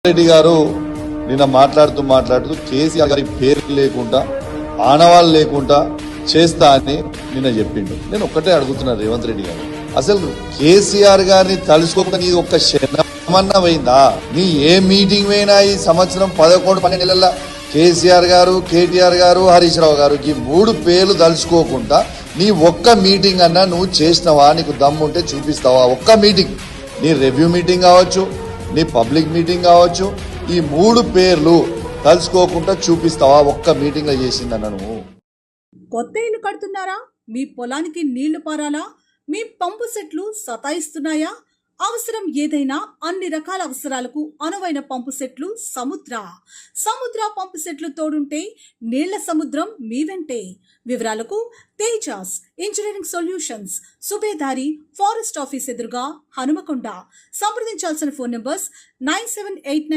రెడ్డి గారు నిన్న మాట్లాడుతూ కేసీఆర్ గారి పేరు లేకుండా ఆనవాళ్ళు లేకుండా చేస్తా అని నిన్న చెప్పిండు. నేను ఒక్కటే అడుగుతున్నా రేవంత్ రెడ్డి గారు, అసలు కేసీఆర్ గారిని తలుసుకోక నీ ఒక్క క్షణమన్నా పోయిందా? నీ ఏ మీటింగ్ పోయినా ఈ సంవత్సరం 11-12 నెలల కేసీఆర్ గారు, కేటీఆర్ గారు, హరీష్ రావు గారు ఈ 3 పేర్లు తలుచుకోకుండా నీ ఒక్క మీటింగ్ అన్నా నువ్వు చేసినవా? నీకు దమ్ముంటే చూపిస్తావా? ఒక్క మీటింగ్, నీ రివ్యూ మీటింగ్ కావచ్చు, నీ పబ్లిక్ మీటింగ్ కావచ్చు, ఈ 3 పేర్లు తలుచుకోకుండా చూపిస్తావా? ఒక్క మీటింగ్ లో చేసిందన్న నువ్వు. కొత్త ఇల్లు కడుతున్నారా? మీ పొలానికి నీళ్లు పారాలా? మీ పంపు సెట్లు సతాయిస్తున్నాయా? అవసరం ఏదైనా అన్ని రకాల అవసరాలకు అనువైన పంపు సెట్లు సముద్ర పంపు సెట్లు తోడుంటే నీళ్ల సముద్రం మీ వెంటే. వివరాలకు Tejas engineering solutions, Subedari forest office ఎదురుగా, హనుమకొండ. సంప్రదించాల్సిన phone numbers 9789